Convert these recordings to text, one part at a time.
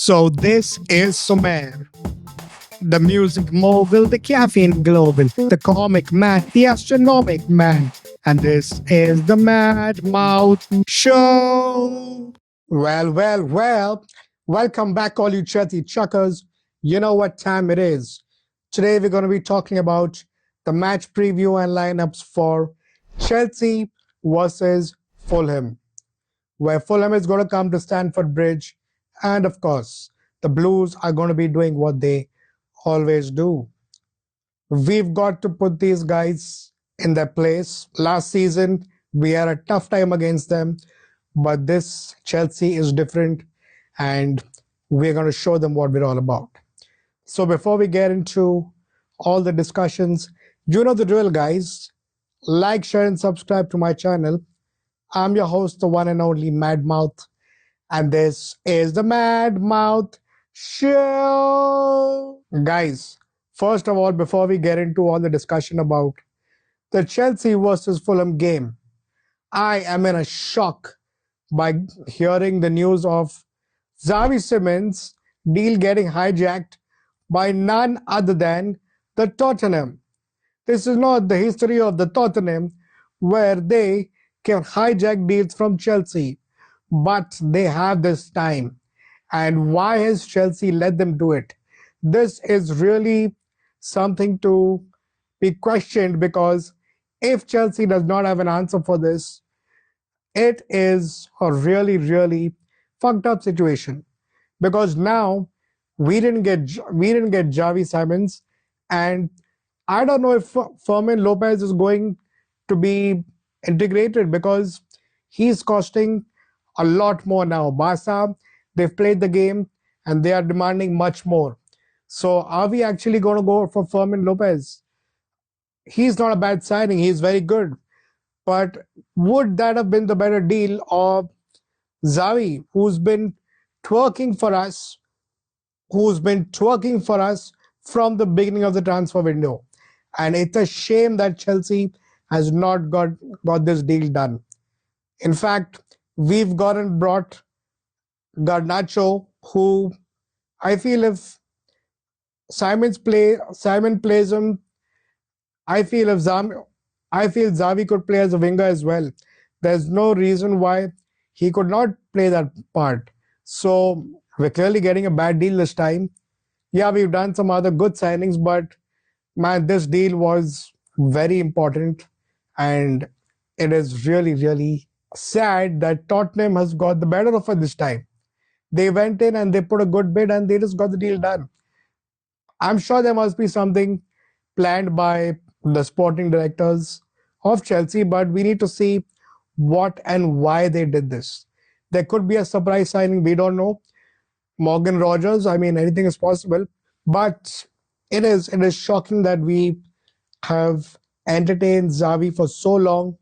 So this is Sumer, the music mogul, the caffeine global, the comic man, the astronomic man. And this is the Mad Mouth Show. Well. Welcome back, all you chatty chuckers. You know what time it is. Today we're going to be talking about the match preview and lineups for Chelsea versus Fulham, where Fulham is going to come to Stamford Bridge. And of course, the Blues are going to be doing what they always do. We've got to put these guys in their place. Last season, we had a tough time against them, but this Chelsea is different, and we're going to show them what we're all about. So before we get into all the discussions, you know the drill, guys. Like, share, and subscribe to my channel. I'm your host, the one and only Mad Mouth, and this is the Mad Mouth Show. Guys, first of all, before we get into all the discussion about the Chelsea versus Fulham game, I am in a shock by hearing the news of XAVI Simons deal getting hijacked by none other than the Tottenham. This is not the history of the Tottenham where they can hijack deals from Chelsea, but they have this time. And why has Chelsea let them do it? This is really something to be questioned, because if Chelsea does not have an answer for this, it is a really fucked up situation, because now we didn't get Javi Simons, and I don't know if Fermin Lopez is going to be integrated, because he's costing a lot more now. Barca, they've played the game and they are demanding much more. So are we actually going to go for Fermin Lopez? He's not a bad signing. He's very good. But would that have been the better deal of Xavi, who's been twerking for us from the beginning of the transfer window? And it's a shame that Chelsea has not got this deal done. In fact, we've brought Garnacho, who I feel if Simon plays him, I feel Xavi could play as a winger as well. There's no reason why he could not play that part. So we're clearly getting a bad deal this time. Yeah, we've done some other good signings, but man, this deal was very important, and it is really sad that Tottenham has got the better of it this time. They went in and they put a good bid and they just got the deal done. I'm sure there must be something planned by the sporting directors of Chelsea, but we need to see what and why they did this. There could be a surprise signing, we don't know. Morgan Rogers, I mean, anything is possible, but it is shocking that we have entertained Xavi for so long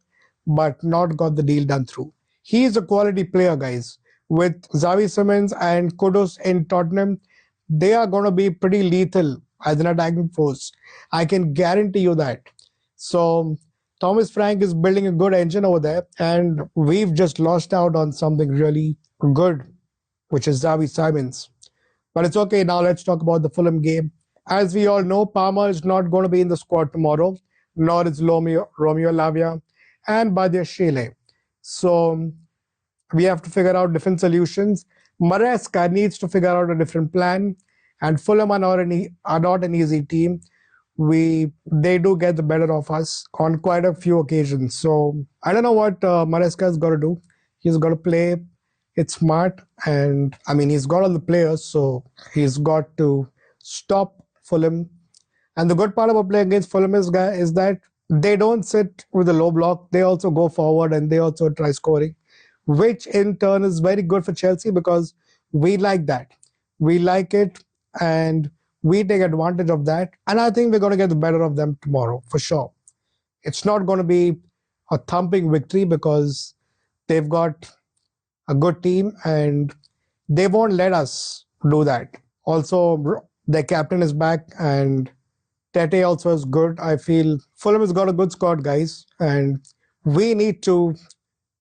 but not got the deal done through. He is a quality player, guys. With Xavi Simons and Kudus in Tottenham, they are going to be pretty lethal as an attacking force. I can guarantee you that. So Thomas Frank is building a good engine over there, and we've just lost out on something really good, which is Xavi Simons. But it's okay. Now let's talk about the Fulham game. As we all know, Palmer is not going to be in the squad tomorrow, nor is Romeo Lavia and Badiashile. So we have to figure out different solutions. Maresca needs to figure out a different plan, and Fulham are not an easy team. They do get the better of us on quite a few occasions. So I don't know what Maresca's got to do. He's got to play it smart, and I mean, he's got all the players, so he's got to stop Fulham. And the good part about playing against Fulham is that they don't sit with a low block. They also go forward and they also try scoring, which in turn is very good for Chelsea, because we like that. We like it, and we take advantage of that. And I think we're going to get the better of them tomorrow, for sure. It's not going to be a thumping victory, because they've got a good team and they won't let us do that. Also, their captain is back, and Tete also is good. I feel Fulham has got a good squad, guys, and we need to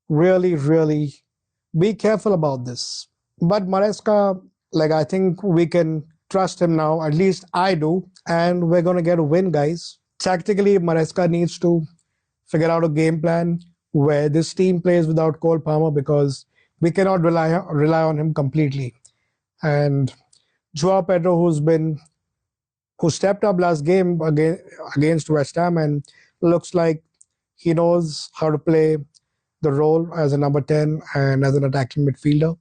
really be careful about this. But Maresca, Like, I think we can trust him now. At least I do. And we're going to get a win, guys. Tactically, Maresca needs to figure out a game plan where this team plays without Cole Palmer because we cannot rely on him completely. And Joao Pedro, who stepped up last game against West Ham and looks like he knows how to play the role as a number 10 and as an attacking midfielder,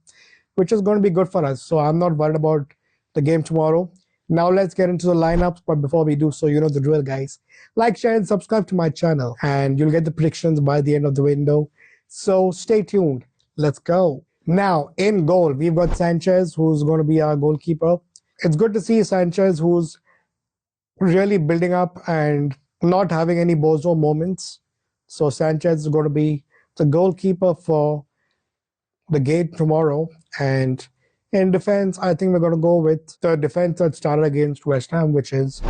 which is going to be good for us. So I'm not worried about the game tomorrow. Now let's get into the lineups. But before we do so, you know the drill, guys. Like, share, and subscribe to my channel, and you'll get the predictions by the end of the window. So stay tuned. Let's go. Now, in goal, we've got Sanchez, who's going to be our goalkeeper. It's good to see Sanchez, who's really building up and not having any bozo moments. So Sanchez is going to be the goalkeeper for the gate tomorrow. And in defense, I think we're going to go with the defense that started against West Ham, which is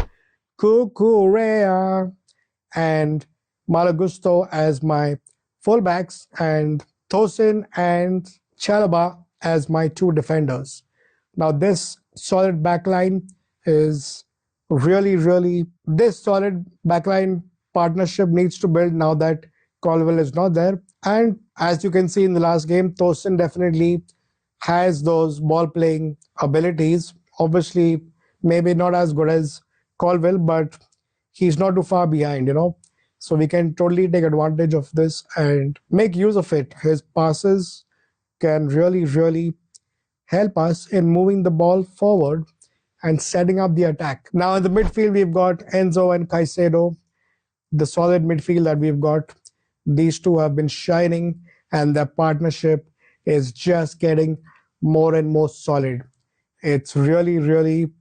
Cucurella and Malagusto as my fullbacks, and Tosin and Chalaba as my two defenders. Now, this solid backline is this solid backline partnership needs to build now that Colwill is not there. And as you can see in the last game, Tosin definitely has those ball playing abilities. Obviously, maybe not as good as Colwill, but he's not too far behind, So we can totally take advantage of this and make use of it. His passes can really help us in moving the ball forward and setting up the attack. Now in the midfield, we've got Enzo and Caicedo, the solid midfield that we've got. These two have been shining, and their partnership is just getting more and more solid. It's really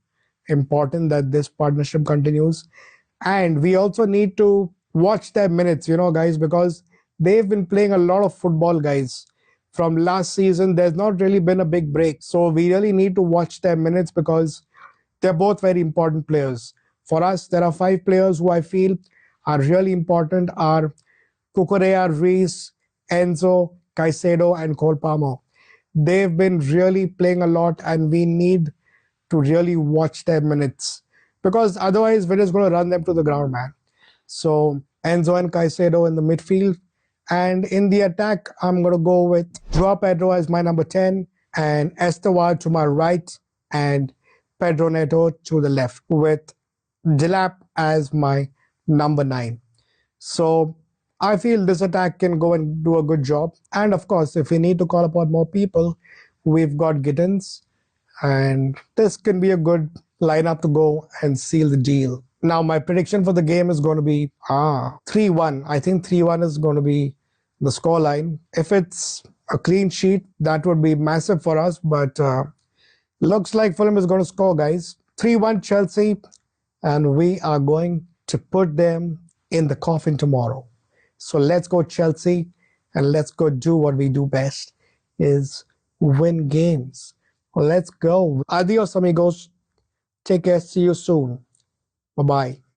important that this partnership continues. And we also need to watch their minutes, guys, because they've been playing a lot of football, guys. From last season, there's not really been a big break. So we really need to watch their minutes because they're both very important players. For us, there are 5 players who I feel are really important are Cucurella, Reece, Enzo, Caicedo, and Cole Palmer. They've been really playing a lot, and we need to really watch their minutes because otherwise we're just going to run them to the ground, man. So Enzo and Caicedo in the midfield. And in the attack, I'm going to go with Joao Pedro as my number 10 and Estêvão to my right and Pedro Neto to the left with Delap as my number 9. So I feel this attack can go and do a good job. And of course, if we need to call upon more people, we've got Giddens. And this can be a good lineup to go and seal the deal. Now, my prediction for the game is going to be 3-1. I think 3-1 is going to be the scoreline. If it's a clean sheet, that would be massive for us. But looks like Fulham is going to score, guys. 3-1 Chelsea. And we are going to put them in the coffin tomorrow. So let's go Chelsea. And let's go do what we do best, is win games. Well, let's go. Adios, amigos. Take care. See you soon. Bye-bye.